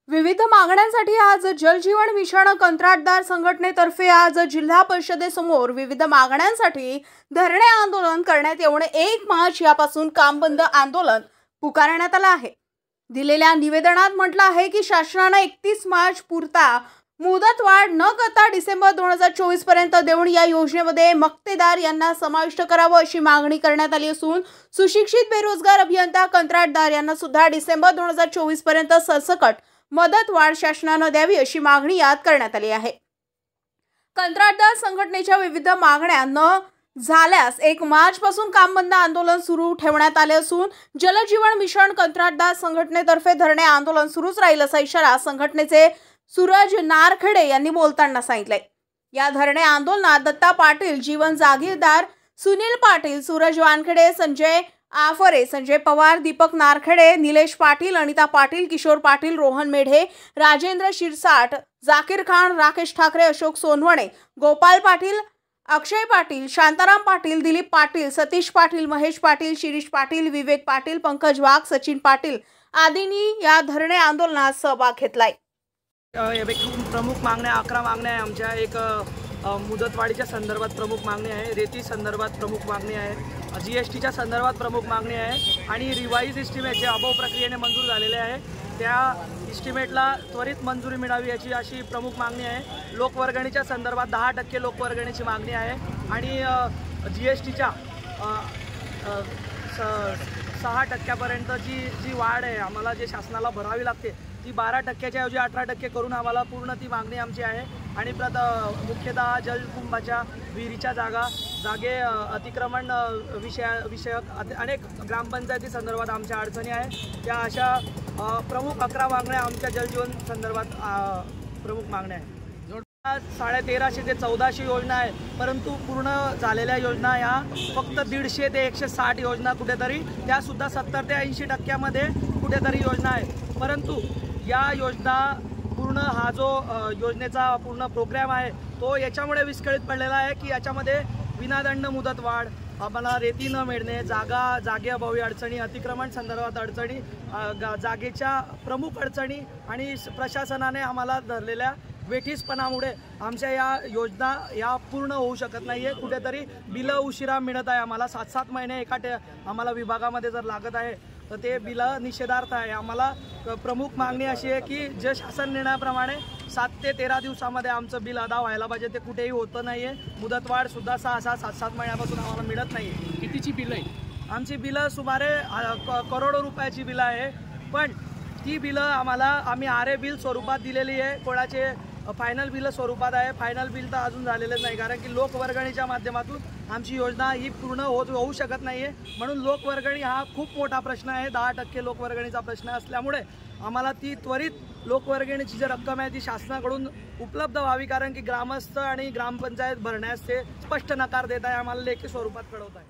विविध मागण्यांसाठी आज जल जीवन मिशन कंत्राटदार संघटनेतर्फे आज जिल्हा परिषदेसमोर विविध मागण्यांसाठी धरणे आंदोलन करण्यात येऊन 1 मार्च यापासून काम बंद आंदोलन पुकारण्यात आलं आहे। दिलेल्या निवेदनात म्हटलं आहे की शासनाने 31 मार्च पुरता मुदतवाढ न करता डिसेंबर 2024 पर्यंत देऊन या योजनेमध्ये मक्तेदार यांना समाविष्ट करावं अशी मागणी करण्यात आली असून सुशिक्षित बेरोजगार अभियंता कंत्राटदार यांना सुद्धा डिसेंबर 2024 पर्यंत सरसकट मदतवाढ शासनाने द्यावी अशी मागणी यात करण्यात आली आहे। कंत्राटदार संघटनेच्या विविध मागण्या न झाल्यास 1 मार्च पासून काम बंद आंदोलन सुरू ठेवण्यात आले असून जलजीवन मिशन कंत्राटदार संघटनेतर्फे धरणे आंदोलन सुरूच राहील असा इशारा संघटनेचे सूरज नारखेडे यांनी बोलताना सांगितले। या धरणे आंदोलनात दत्ता पाटील, जीवन जागीरदार, सुनील पाटील, सूरज वानखेडे, संजय आफरे, संजय पवार, दीपक नारखेडे, निलेश पाटील, अनिता पाटील, किशोर पाटील, रोहन मेढे, राजेंद्र शिरसाट, जाकीर खान, राकेश ठाकरे, अशोक सोनवणे, गोपाल पाटील, अक्षय पाटील, शांताराम पाटील, दिलीप पाटील, सतीश पाटील, महेश पाटील, शिरीष पाटील, विवेक पाटील, पंकज वाघ, सचिन पाटील आदींनी या धरणे आंदोलनात सहभाग घेतलाय। प्रमुख मागण्या 11 मागण्या आहे आमच्या। एक मुदतवाढीच्या संदर्भात प्रमुख मागणी आहे, रेती संदर्भात प्रमुख मागणी आहे, GSTच्या संदर्भात प्रमुख मागणी आहे आणि रिवाइज एस्टिमेट जे अभाव प्रक्रियेने मंजूर झालेले आहे त्या एस्टिमेटला त्वरित मंजुरी मिळावी याची अशी प्रमुख मागणी आहे। लोकवर्गणीच्या संदर्भात 10% लोकवर्गणीची मागणी आहे आणि GSTच्या 6% जी वाढ आहे आम्हाला जे शासनाला भरावी लागते ती 12%च्या ऐवजी 18% करून आम्हाला पूर्ण ती मागणी आमची आहे। आणि मुख्यतः जलकुंभाच्या विहिरीच्या जागे अतिक्रमण विषयक अनेक ग्रामपंचायती संदर्भात आमच्या अडचणी आहे। त्या अशा प्रमुख 11 मागण्या आमच्या जलजीवन संदर्भात प्रमुख मागण्या आहेत। 1350 ते 1400 योजना आहे, परंतु पूर्ण झालेल्या योजना या फक्त 150 ते 160 योजना कुठेतरी, त्यासुद्धा 70 ते 80% कुठेतरी योजना आहे। परंतु या योजना पूर्ण हा जो योजनेचा पूर्ण प्रोग्राम आहे तो याच्यामुळे विस्कळीत पडलेला आहे की याच्यामध्ये विनादंड मुदतवाढ, आम्हाला रेती न मिळणे, जागेअभावी अडचणी, अतिक्रमण संदर्भात अडचणी, जागेच्या प्रमुख अडचणी आणि प्रशासनाने आम्हाला धरलेल्या वेठीसपणामुळे आमच्या या योजना या पूर्ण होऊ शकत नाही आहे। कुठेतरी बिलं उशिरा मिळत आहे आम्हाला, 7-7 महिने आम्हाला विभागामध्ये जर लागत आहे तर ते बिलं निषेधार्थ आहे। आम्हाला प्रमुख मागणी अशी आहे की जे शासन निर्णयाप्रमाणे 7 ते 13 दिवसामध्ये आमचं बिल अदा व्हायला पाहिजे, ते कुठेही होतं नाही आहे। मुदतवाढ सुद्धा 6-6, 7-7 महिन्यापासून आम्हाला मिळत नाही आहे। कितीची बिलं आहे? आमची बिलं सुमारे करोडो रुपयाची बिलं आहे, पण ती बिलं आम्ही आरे बिल स्वरूपात दिलेली आहे, कोणाचे फायनल बिल स्वरूपात आहे। फायनल बिल तर अजून झालेलेच नाही, कारण की लोकवर्गणीच्या माध्यमातून आमची योजना ही पूर्ण होऊ शकत नाही आहे। म्हणून लोकवर्गणी हा खूप मोठा प्रश्न आहे, 10% लोकवर्गणीचा प्रश्न असल्यामुळे आम्हाला ती त्वरित लोकवर्गणीची जी रक्कम आहे ती शासनाकडून उपलब्ध व्हावी, कारण की ग्रामस्थ आणि ग्रामपंचायत भरण्यास ते स्पष्ट नकार देत आहे, आम्हाला लेखी स्वरूपात कळवत आहे।